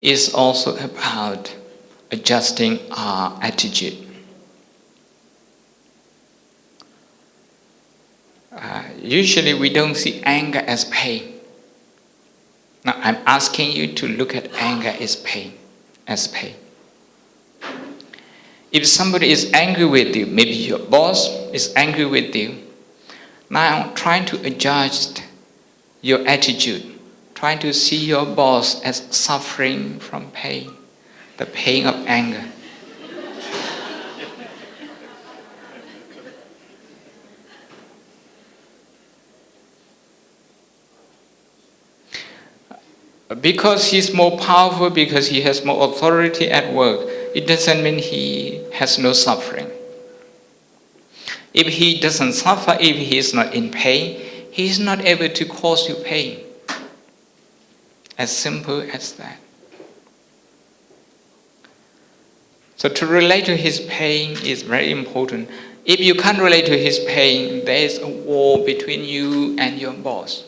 is also about adjusting our attitude. Usually we don't see anger as pain. Now I'm asking you to look at anger as pain. If somebody is angry with you, maybe your boss is angry with you, now trying to adjust your attitude, trying to see your boss as suffering from pain, the pain of anger. Because he's more powerful, because he has more authority at work, it doesn't mean he has no suffering. If he doesn't suffer, if he is not in pain, he is not able to cause you pain. As simple as that. So to relate to his pain is very important. If you can't relate to his pain, there is a war between you and your boss.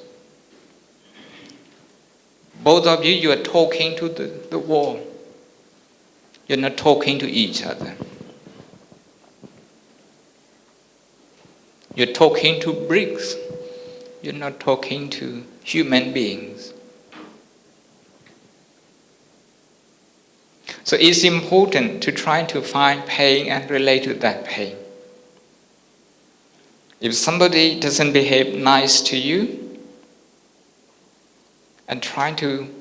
Both of you are talking to the wall. You're not talking to each other. You're talking to bricks. You're not talking to human beings. So it's important to try to find pain and relate to that pain. If somebody doesn't behave nice to you, and trying to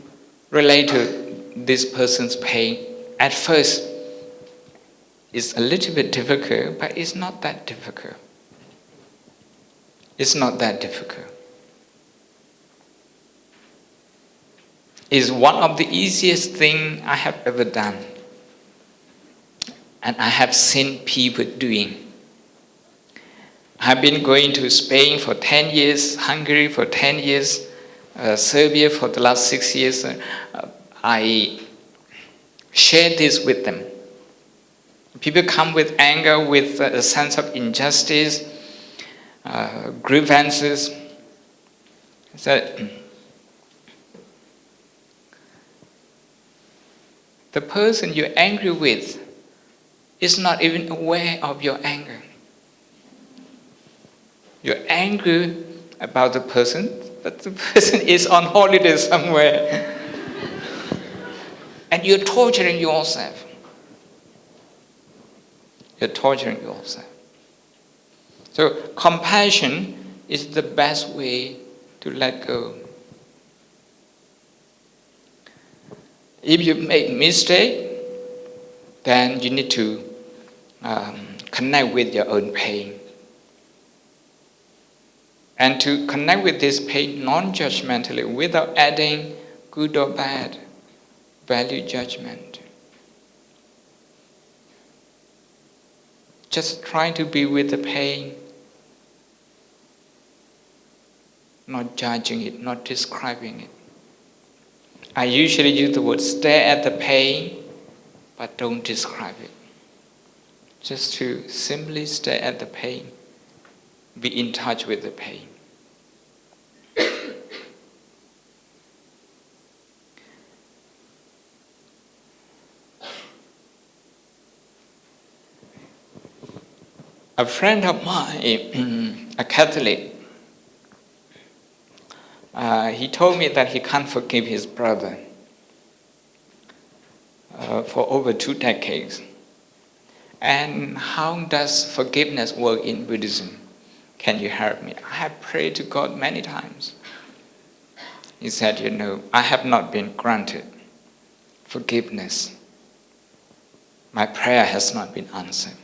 relate to this person's pain, at first it's a little bit difficult, but it's not that difficult. It's not that difficult. It's one of the easiest things I have ever done. And I have seen people doing. I've been going to Spain for 10 years, Hungary for 10 years, Serbia for the last 6 years. I share this with them. People come with anger, with a sense of injustice, grievances. So, the person you're angry with is not even aware of your anger. You're angry about the person, but the person is on holiday somewhere. And you're torturing yourself. You're torturing yourself. So compassion is the best way to let go. If you make mistake, then you need to connect with your own pain. And to connect with this pain non-judgmentally, without adding good or bad value judgment. Just try to be with the pain, not judging it, not describing it. I usually use the word stare at the pain, but don't describe it. Just to simply stare at the pain, be in touch with the pain. A friend of mine, a Catholic, he told me that he can't forgive his brother for over 2 decades. And how does forgiveness work in Buddhism? Can you help me? I have prayed to God many times. He said, I have not been granted forgiveness. My prayer has not been answered.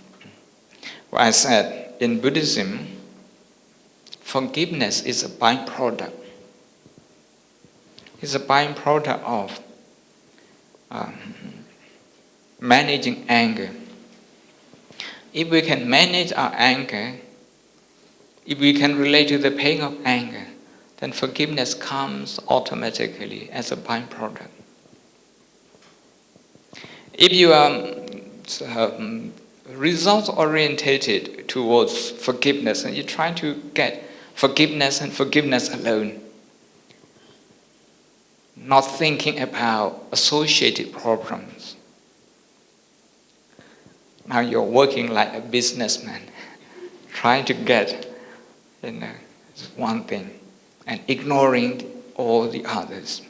Well, I said, in Buddhism, forgiveness is a byproduct. It's a byproduct of managing anger. If we can manage our anger, if we can relate to the pain of anger, then forgiveness comes automatically as a byproduct. If you are results-orientated towards forgiveness and you're trying to get forgiveness and forgiveness alone, not thinking about associated problems. Now you're working like a businessman, trying to get one thing and ignoring all the others.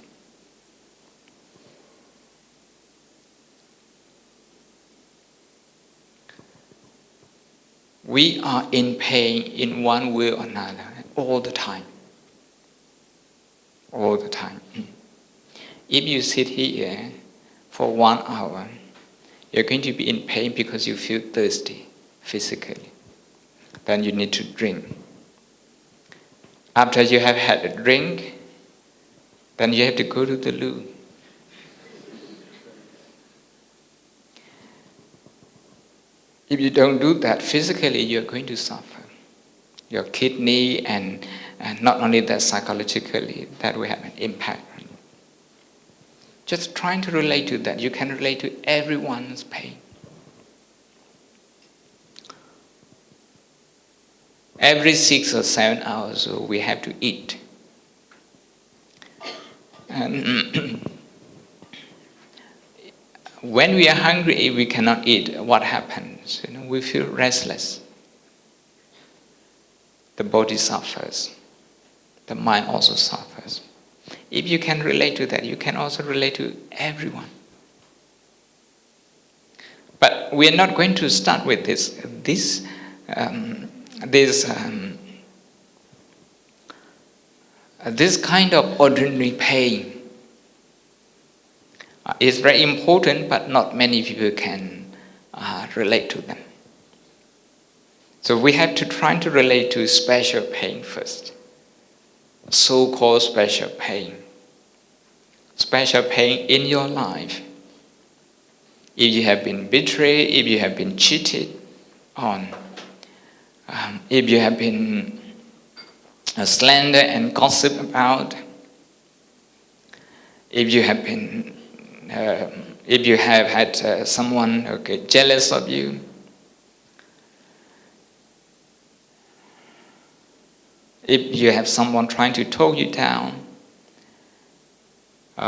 We are in pain in one way or another all the time. All the time. If you sit here for 1 hour, you're going to be in pain because you feel thirsty physically. Then you need to drink. After you have had a drink, then you have to go to the loo. If you don't do that physically, you're going to suffer. Your kidney and not only that, psychologically, that will have an impact on you. Just trying to relate to that. You can relate to everyone's pain. Every 6 or 7 hours we have to eat. And when we are hungry, if we cannot eat, what happens? We feel restless. The body suffers. The mind also suffers. If you can relate to that, you can also relate to everyone. But we are not going to start with this. This kind of ordinary pain is very important, but not many people can relate to them. So we have to try to relate to special pain first. So-called special pain. Special pain in your life. If you have been betrayed, if you have been cheated on, if you have been slandered and gossiped about, if you have been, if you have had someone jealous of you, if you have someone trying to talk you down,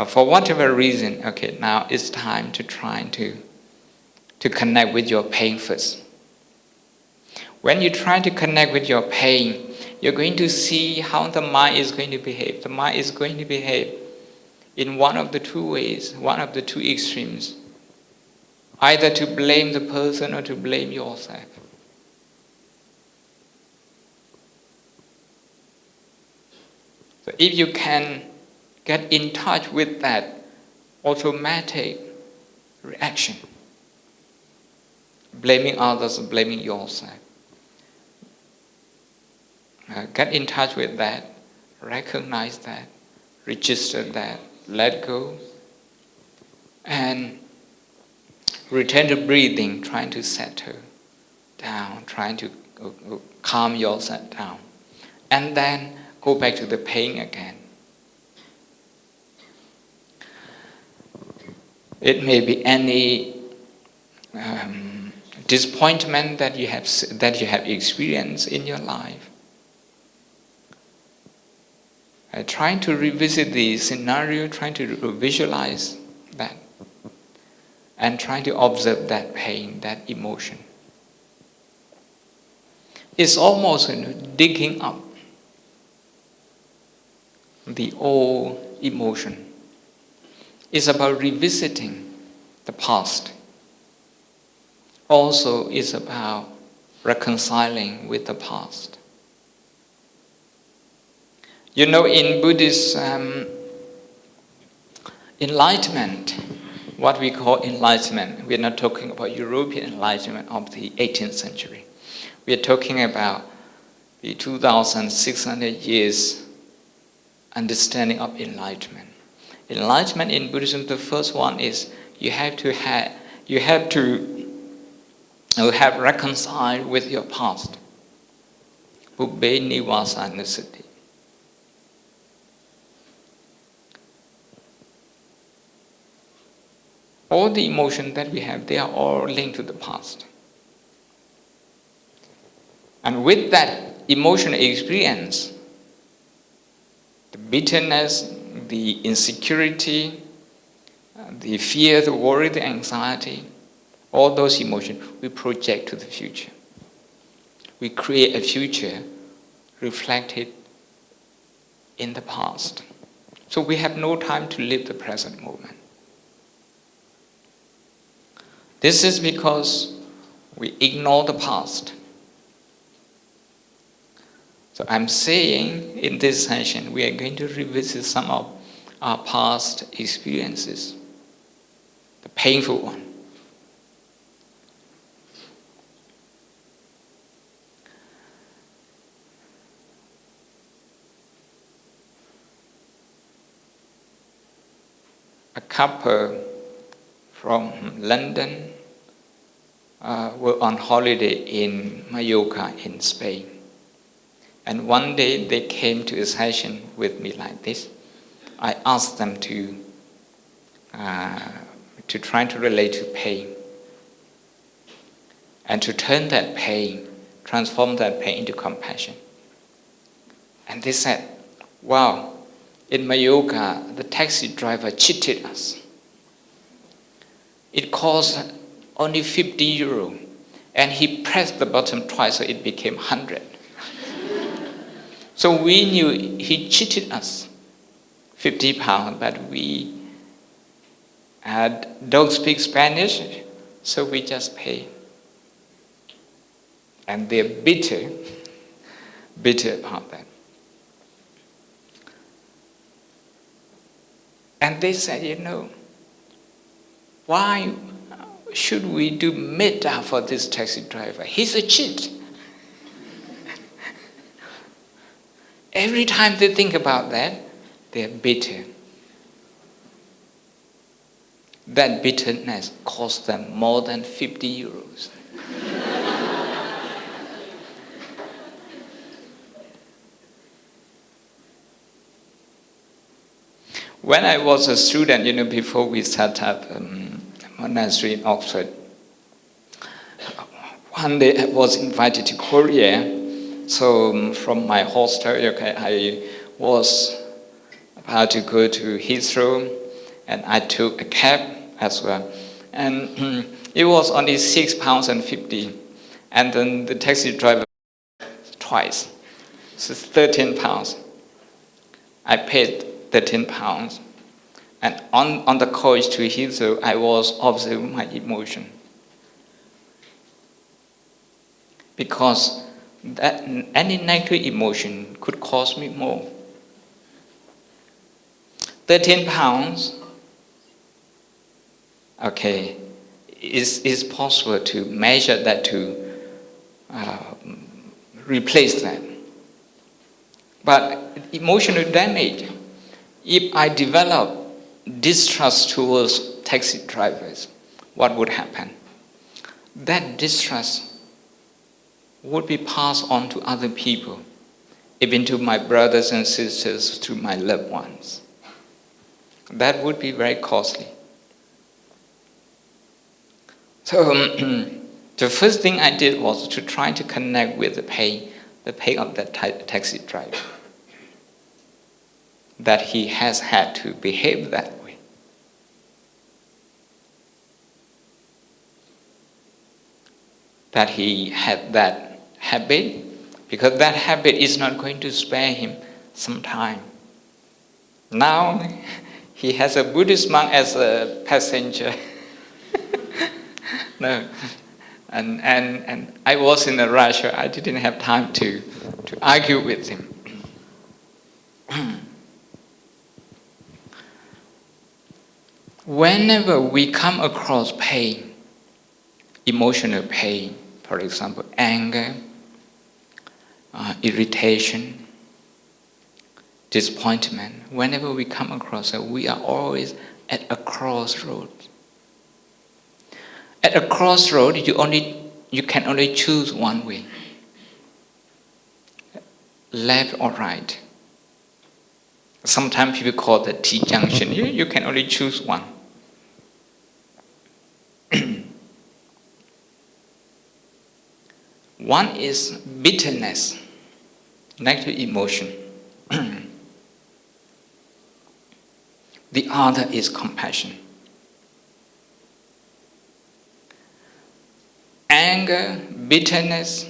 for whatever reason, now it's time to try to connect with your pain first. When you try to connect with your pain, you're going to see how the mind is going to behave. The mind is going to behave in one of the two ways, one of the two extremes. Either to blame the person or to blame yourself. So if you can get in touch with that automatic reaction, blaming others or blaming yourself, get in touch with that, recognize that, register that, let go, and return to breathing, trying to settle down, trying to calm yourself down, and then go back to the pain again. It may be any disappointment that you have experienced in your life. Trying to revisit the scenario, trying to visualize that, and trying to observe that pain, that emotion. It's almost digging up the old emotion. It's about revisiting the past. Also, it's about reconciling with the past. In Buddhist enlightenment, what we call enlightenment, we're not talking about European enlightenment of the 18th century. We're talking about the 2,600 years understanding of enlightenment. Enlightenment in Buddhism, the first one is you have reconciled with your past. Pubbé nivāsanusati. All the emotions that we have, they are all linked to the past. And with that emotional experience, the bitterness, the insecurity, the fear, the worry, the anxiety, all those emotions we project to the future. We create a future reflected in the past. So we have no time to live the present moment. This is because we ignore the past. So I'm saying in this session, we are going to revisit some of our past experiences, the painful one. A couple from London were on holiday in Mallorca in Spain. And one day they came to a session with me like this. I asked them to try to relate to pain and to turn that pain, transform that pain into compassion. And they said, wow, in Mallorca, the taxi driver cheated us. It cost only 50 euro, and he pressed the button twice so it became 100. So we knew he cheated us, 50 pounds, but we don't speak Spanish, so we just pay. And they're bitter about that. And they said, why should we do metta for this taxi driver? He's a cheat. Every time they think about that, they're bitter. That bitterness cost them more than 50 euros. When I was a student, before we set up a monastery in Oxford, one day I was invited to Korea. So from my hostel, I was about to go to Heathrow, and I took a cab as well. And it was only £6.50, and then the taxi driver twice, so it's £13. I paid £13, and on the coach to Heathrow, I was observing my emotion, because that any negative emotion could cost me more. £13, okay, is possible to measure that, to replace that. But emotional damage, if I develop distrust towards taxi drivers, what would happen? That distrust would be passed on to other people, even to my brothers and sisters, to my loved ones. That would be very costly. So the first thing I did was to try to connect with the pain of that taxi driver, that he has had to behave that way. That he had that habit, because that habit is not going to spare him some time. Now he has a Buddhist monk as a passenger. No, and I was in a rush. I didn't have time to argue with him. Whenever we come across pain, emotional pain, for example, anger, irritation, disappointment, whenever we come across it, we are always at a crossroad. At a crossroad, you can only choose one way, left or right. Sometimes people call the T-junction. You can only choose one. One is bitterness, negative emotion. other is compassion. Anger, bitterness,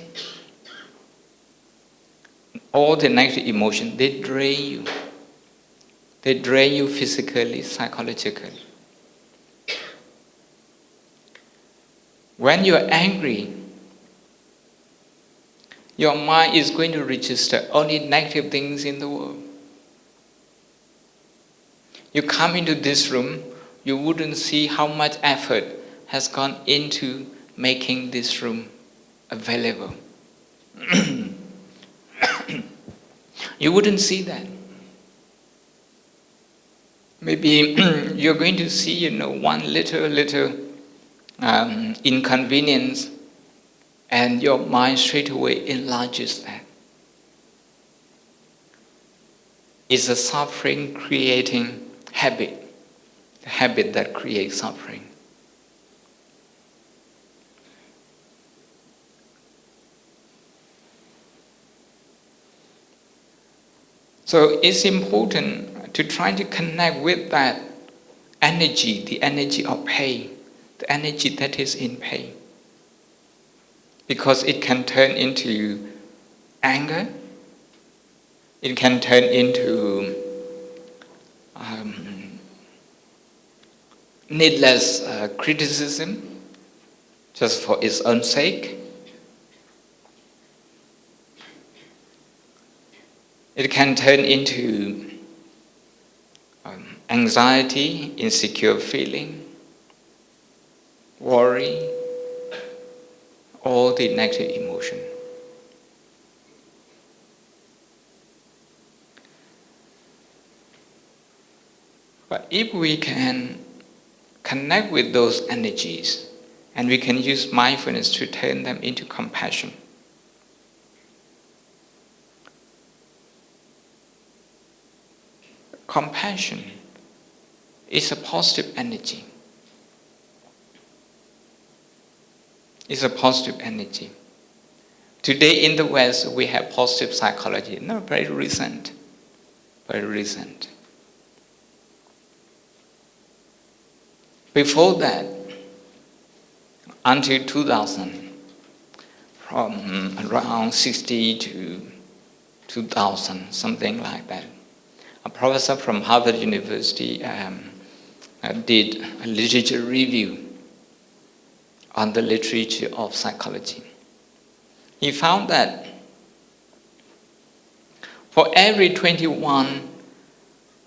all the negative emotions, they drain you. They drain you physically, psychologically. When you're angry, your mind is going to register only negative things in the world. You come into this room, you wouldn't see how much effort has gone into making this room available. You wouldn't see that. Maybe you're going to see, one little inconvenience, and your mind straight away enlarges that. It's a suffering creating habit, the habit that creates suffering. So it's important to try to connect with that energy, the energy of pain, the energy that is in pain. Because it can turn into anger, it can turn into needless criticism just for its own sake. It can turn into anxiety, insecure feeling, worry, all the negative emotion. But if we can connect with those energies and we can use mindfulness to turn them into compassion, compassion is a positive energy. It's a positive energy. Today in the West, we have positive psychology. No, very recent. Very recent. Before that, until 2000, from around 60 to 2000, something like that, a professor from Harvard University did a literature review on the literature of psychology. He found that for every 21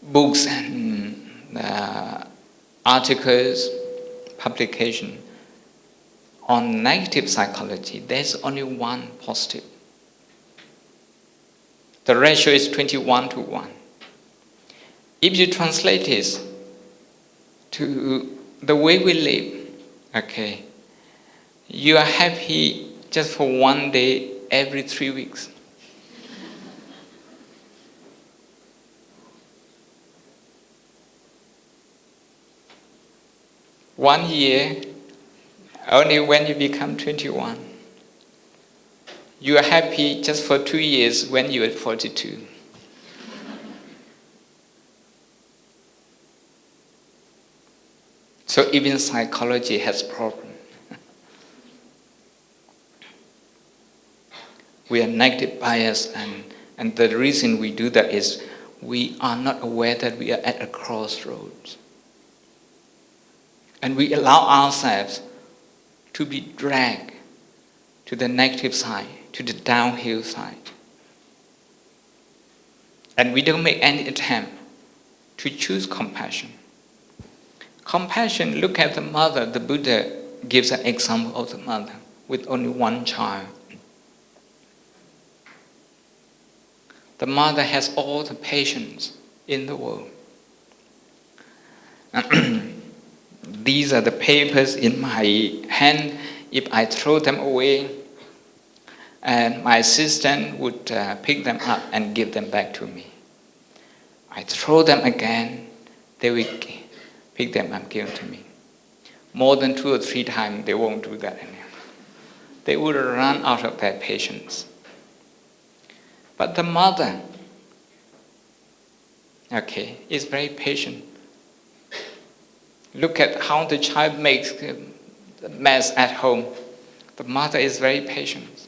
books and articles, publication on negative psychology, there's only one positive. The ratio is 21 to 1. If you translate this to the way we live, okay, you are happy just for one day every 3 weeks. One year, only when you become 21. You are happy just for 2 years when you are 42. So even psychology has problems. We are negative biased, and the reason we do that is we are not aware that we are at a crossroads. And we allow ourselves to be dragged to the negative side, to the downhill side. And we don't make any attempt to choose compassion. Compassion, look at the mother. The Buddha gives an example of the mother with only one child. The mother has all the patience in the world. These are the papers in my hand. If I throw them away, and my assistant would pick them up and give them back to me. I throw them again, they will pick them up and give them to me. More than 2 or 3 times, they won't do that anymore. They would run out of their patience. But the mother, okay, is very patient. Look at how the child makes a mess at home. The mother is very patient.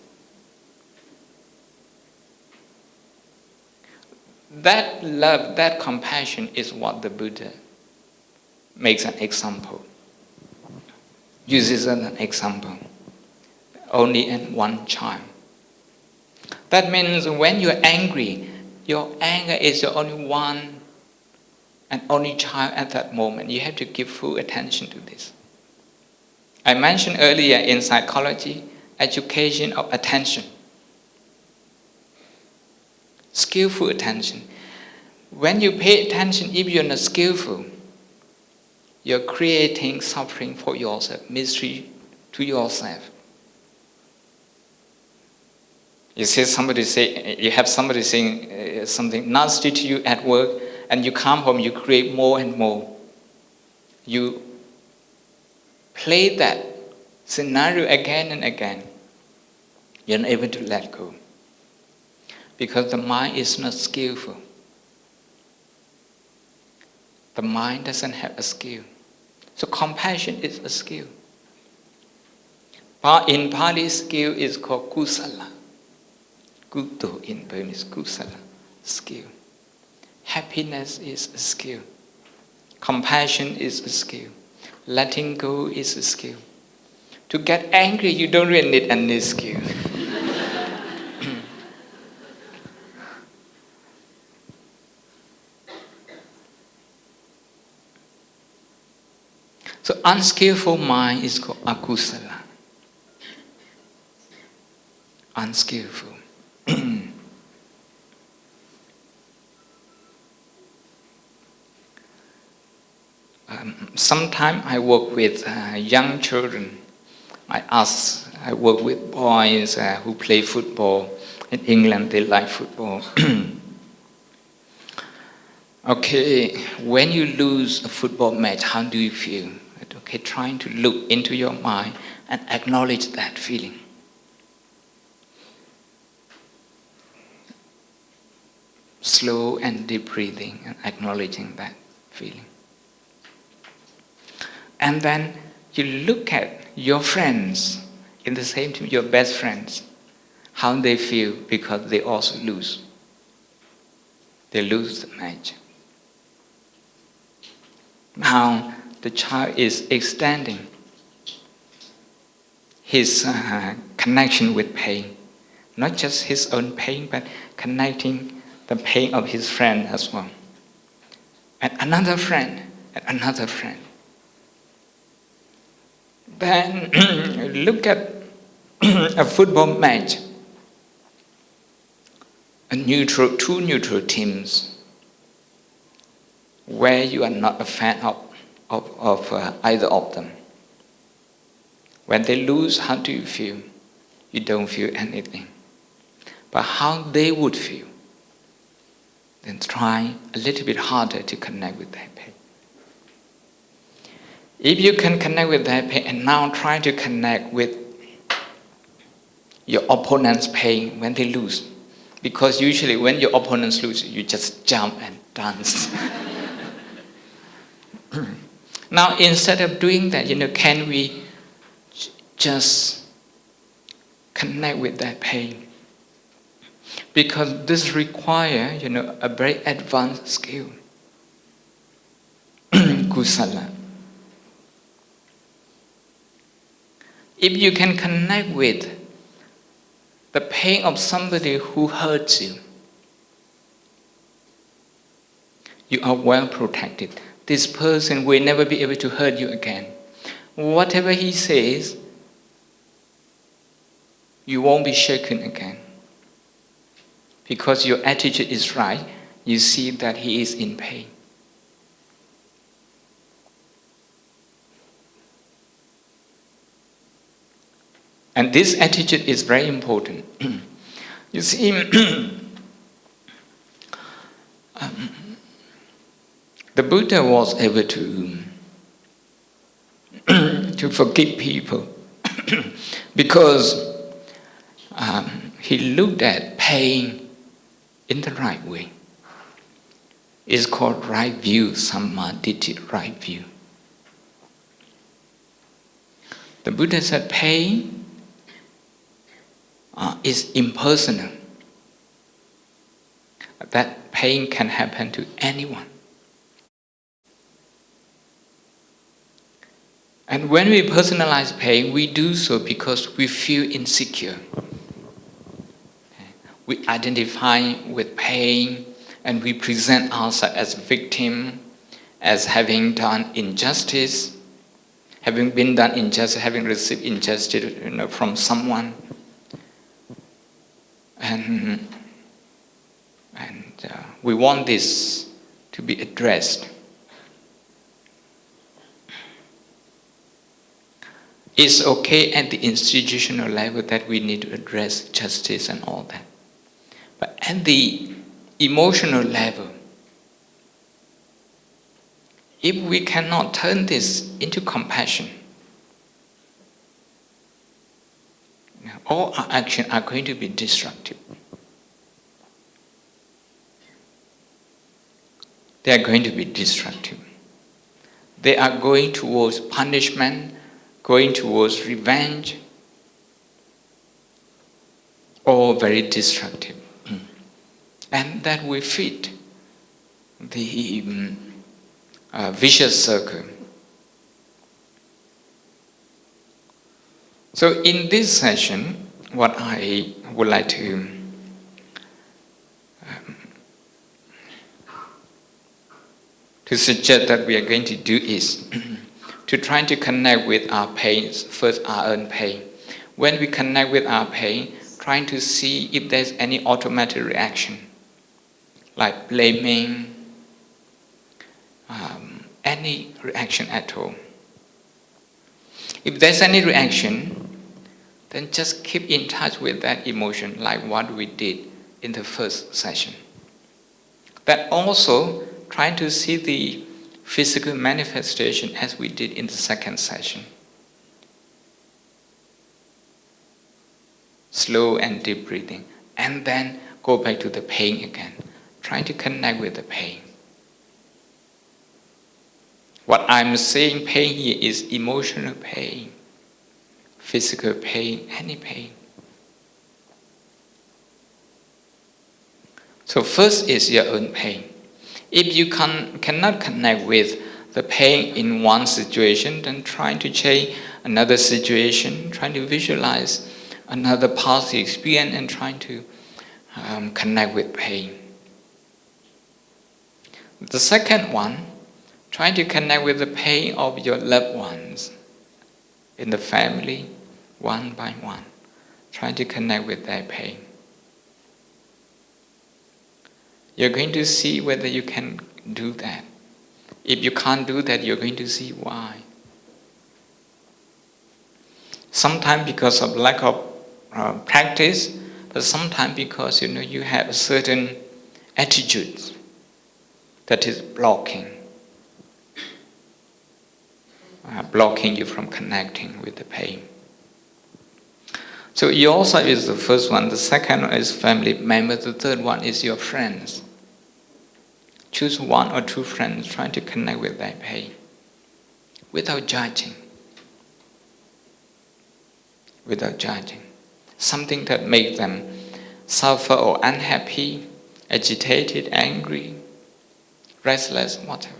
That love, that compassion is what the Buddha makes an example, uses as an example, only in one child. That means when you're angry, your anger is the only one and only child at that moment. You have to give full attention to this. I mentioned earlier in psychology, education of attention. Skillful attention. When you pay attention, if you're not skillful, you're creating suffering for yourself, misery to yourself. You have somebody saying something nasty to you at work, and you come home, you create more and more. You play that scenario again and again. You're not able to let go. Because the mind is not skillful. The mind doesn't have a skill. So compassion is a skill. But in Pali, skill is called kusala. Kuto in Burmese, kusala, skill. Happiness is a skill. Compassion is a skill. Letting go is a skill. To get angry, you don't really need any skill. So unskillful mind is called akusala. Unskillful. Sometimes I work with young children. I work with boys who play football. In England, they like football. Okay, when you lose a football match, how do you feel? Okay, trying to look into your mind and acknowledge that feeling. Slow and deep breathing and acknowledging that feeling. And then you look at your friends in the same team, your best friends, how they feel because they also lose. They lose the match. Now the child is extending his connection with pain. Not just his own pain, but connecting the pain of his friend as well. And another friend, and another friend. Then look at a football match. Two neutral teams where you are not a fan of either of them. When they lose, how do you feel? You don't feel anything. But how they would feel, then try a little bit harder to connect with that pain. If you can connect with that pain and now try to connect with your opponent's pain when they lose. Because usually when your opponents lose, you just jump and dance. Now instead of doing that, can we just connect with that pain? Because this requires, a very advanced skill. Kusala. If you can connect with the pain of somebody who hurts you, you are well protected. This person will never be able to hurt you again. Whatever he says, you won't be shaken again. Because your attitude is right, you see that he is in pain. And this attitude is very important. You see, the Buddha was able to forgive people because he looked at pain in the right way. It's called right view, sammaditthi, right view. The Buddha said pain is impersonal. That pain can happen to anyone. And when we personalize pain, we do so because we feel insecure. We identify with pain and we present ourselves as victim, as having done injustice, having been done injustice, having received injustice from someone. And we want this to be addressed. It's okay at the institutional level that we need to address justice and all that. But at the emotional level, if we cannot turn this into compassion, all our actions are going to be destructive. They are going to be destructive. They are going towards punishment, going towards revenge, all very destructive. And that will fit the vicious circle. So in this session, what I would like to suggest that we are going to do is to try to connect with our pain, first our own pain. When we connect with our pain, trying to see if there's any automatic reaction, like blaming, any reaction at all. If there's any reaction, then just keep in touch with that emotion, like what we did in the first session. But also trying to see the physical manifestation as we did in the second session. Slow and deep breathing. And then go back to the pain again. Trying to connect with the pain. What I'm saying pain here is emotional pain, physical pain, any pain. So first is your own pain. If you cannot connect with the pain in one situation, then trying to change another situation, trying to visualize another past experience and trying to connect with pain. The second one, trying to connect with the pain of your loved ones in the family, one by one. Trying to connect with their pain. You're going to see whether you can do that. If you can't do that, you're going to see why. Sometimes because of lack of practice, but sometimes because you have a certain attitudes that is blocking you from connecting with the pain. So your side is the first one. The second one is family members. The third one is your friends. Choose one or two friends trying to connect with their pain without judging. Without judging. Something that makes them suffer or unhappy, agitated, angry, restless, whatever.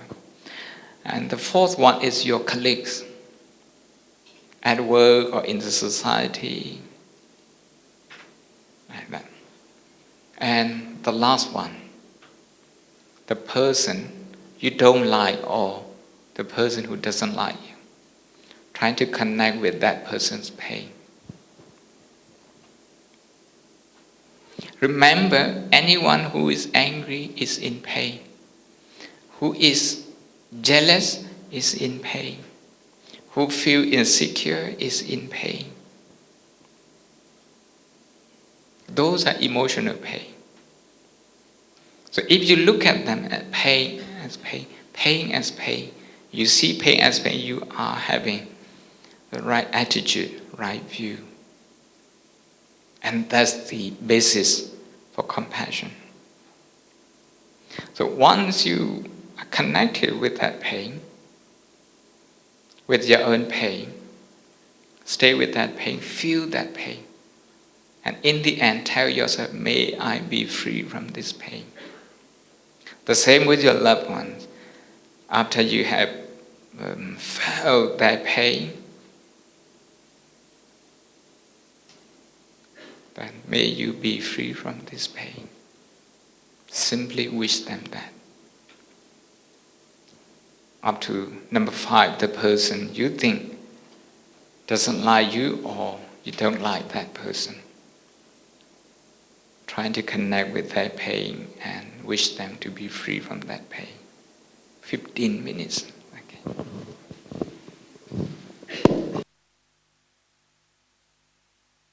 And the fourth one is your colleagues at work or in the society, like that. And the last one, the person you don't like or the person who doesn't like you. Trying to connect with that person's pain. Remember, anyone who is angry is in pain. Who is jealous is in pain. Who feels insecure is in pain. Those are emotional pain. So if you look at them as pain as pain, you see pain as pain, you are having the right attitude, right view. And that's the basis for compassion. So once you are connected with that pain, with your own pain, Stay with that pain, feel that pain. And in the end, tell yourself, may I be free from this pain. The same with your loved ones. After you have felt that pain, then may you be free from this pain. Simply wish them that. Up to number 5, the person you think doesn't like you or you don't like that person. Trying to connect with their pain and wish them to be free from that pain. 15 minutes. Okay.